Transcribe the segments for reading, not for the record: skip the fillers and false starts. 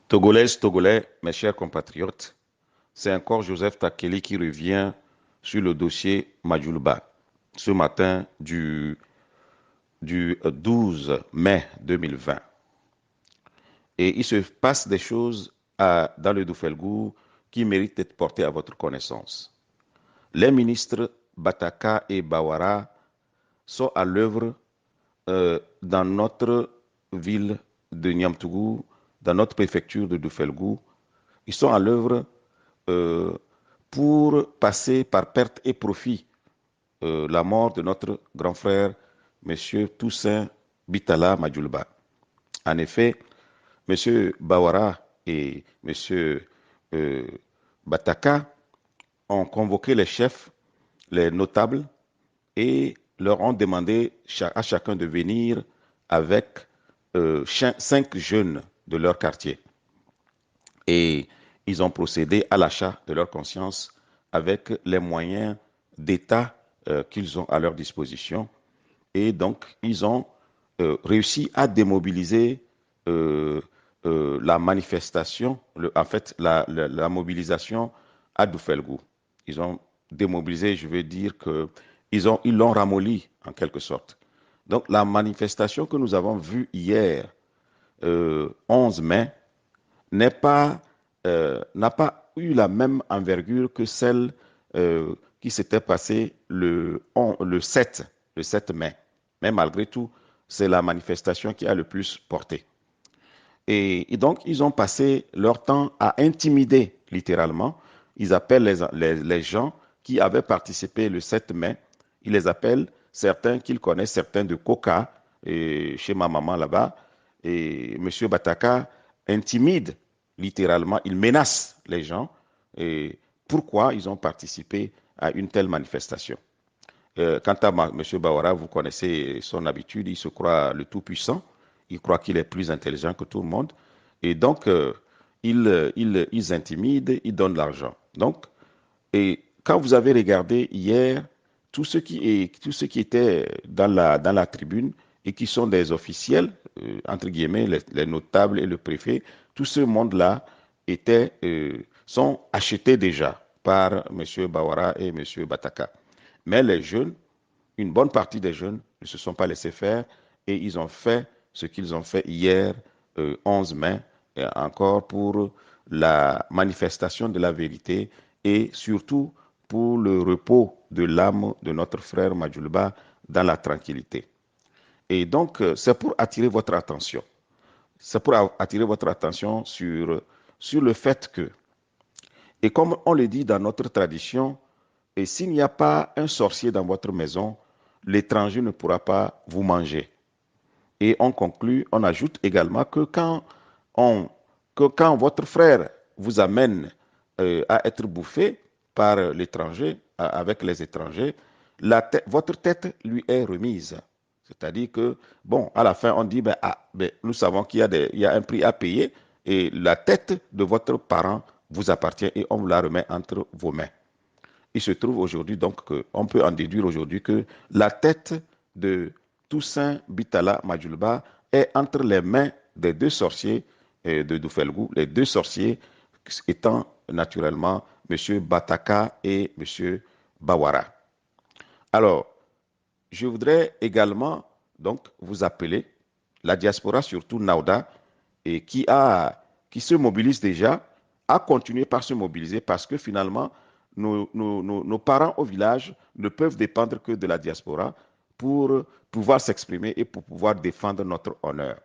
Togolaises, Togolais, mes chers compatriotes, c'est encore Joseph Takeli qui revient sur le dossier Majulba ce matin du 12 mai 2020. Et il se passe des choses dans le Doufelgou qui méritent d'être portées à votre connaissance. Les ministres Bataka et Bawara sont à l'œuvre dans notre ville de Niamtougou, dans notre préfecture de Doufelgou. Ils sont à l'œuvre euh, pour passer par perte et profit la mort de notre grand frère, M. Toussaint Bitala Majulba. En effet, M. Bawara et M. euh, Bataka ont convoqué les chefs, les notables, et leur ont demandé à chacun de venir avec 5 jeunes de leur quartier. Et ils ont procédé à l'achat de leur conscience avec les moyens d'État qu'ils ont à leur disposition. Et donc, ils ont réussi à démobiliser euh, la manifestation, en fait, la mobilisation à Doufelgou. Ils ont démobilisé, je veux dire que ils l'ont ramolli en quelque sorte. Donc, la manifestation que nous avons vue hier, 11 mai, n'a pas eu la même envergure que celle qui s'était passée le 7 mai. Mais malgré tout, c'est la manifestation qui a le plus porté. Et donc, ils ont passé leur temps à intimider, littéralement. Ils appellent les gens qui avaient participé le 7 mai. Ils les appellent, certains qu'ils connaissent, certains de Coca, et chez ma maman là-bas. Et M. Bataka intimide, littéralement, il menace les gens. Et pourquoi ils ont participé à une telle manifestation? Quant à M. Bawara, vous connaissez son habitude, il se croit le tout-puissant, il croit qu'il est plus intelligent que tout le monde, et donc ils intimident, ils donnent l'argent. Donc, et quand vous avez regardé hier, tous ceux qui étaient dans la tribune et qui sont des officiels, entre guillemets, les notables et le préfet, tout ce monde-là sont achetés déjà par M. Bawara et M. Bataka. Mais les jeunes, une bonne partie des jeunes ne se sont pas laissés faire et ils ont fait ce qu'ils ont fait hier, 11 mai, encore pour la manifestation de la vérité et surtout pour le repos de l'âme de notre frère Majulba dans la tranquillité. Et donc, c'est pour attirer votre attention. C'est pour attirer votre attention sur le fait que, et comme on le dit dans notre tradition, et s'il n'y a pas un sorcier dans votre maison, l'étranger ne pourra pas vous manger. Et on conclut, on ajoute également on, que quand votre frère vous amène à être bouffé par l'étranger, avec les étrangers, votre tête lui est remise. C'est-à-dire que, bon, à la fin, on dit, ben, ah, ben, nous savons il y a un prix à payer et la tête de votre parent vous appartient et on vous la remet entre vos mains. Il se trouve aujourd'hui donc qu'on peut en déduire aujourd'hui que la tête de Toussaint Bitala Majulba est entre les mains des deux sorciers de Doufelgou, les deux sorciers étant naturellement M. Bataka et M. Bawara. Alors, je voudrais également donc vous appeler, la diaspora, surtout Nauda, et qui se mobilise déjà, à continuer par se mobiliser parce que finalement, nos parents au village ne peuvent dépendre que de la diaspora pour pouvoir s'exprimer et pour pouvoir défendre notre honneur.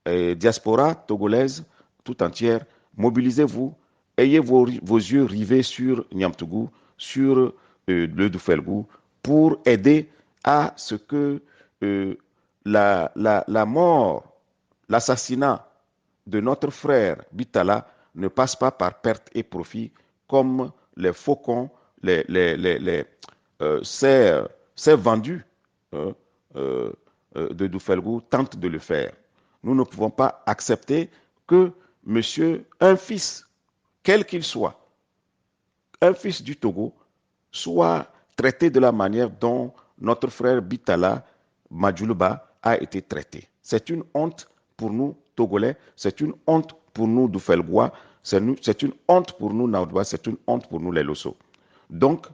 Diaspora togolaise tout entière, mobilisez-vous, ayez vos yeux rivés sur Niamtougou, sur le Doufelgou, pour aider à ce que euh, la mort, l'assassinat de notre frère Bitala ne passe pas par perte et profit comme les faucons, ces vendus hein, euh, de Doufelgou tentent de le faire. Nous ne pouvons pas accepter que un fils, quel qu'il soit, un fils du Togo, soit traité de la manière dont notre frère Bitala Majuluba a été traité. C'est une honte pour nous, Togolais, c'est une honte pour nous, Doufelgois, c'est une honte pour nous, Naoudouas, c'est une honte pour nous, les Losso. Donc,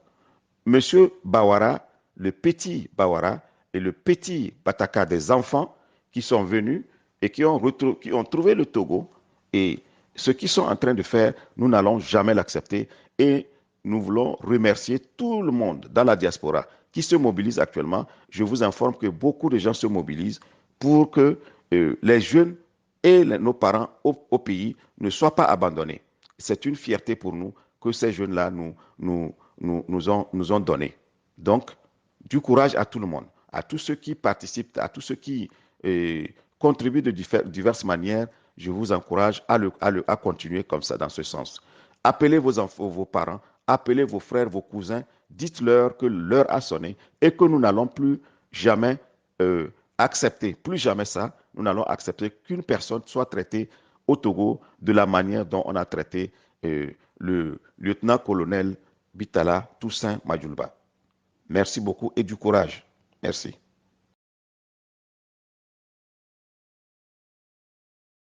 Monsieur Bawara, le petit Bawara et le petit Bataka des enfants qui sont venus et qui ont trouvé le Togo. Et ce qu'ils sont en train de faire, nous n'allons jamais l'accepter. Et nous voulons remercier tout le monde dans la diaspora qui se mobilise actuellement. Je vous informe que beaucoup de gens se mobilisent pour que les jeunes et nos parents au pays ne soient pas abandonnés. C'est une fierté pour nous que ces jeunes-là nous ont donné. Donc, du courage à tout le monde, à tous ceux qui participent, à tous ceux qui contribuent de diverses manières. Je vous encourage à continuer comme ça, dans ce sens. Appelez vos enfants, vos parents, appelez vos frères, vos cousins, dites-leur que l'heure a sonné et que nous n'allons plus jamais accepter, plus jamais ça, nous n'allons accepter qu'une personne soit traitée au Togo de la manière dont on a traité le lieutenant-colonel Bitala Toussaint Majulba. Merci beaucoup et du courage. Merci.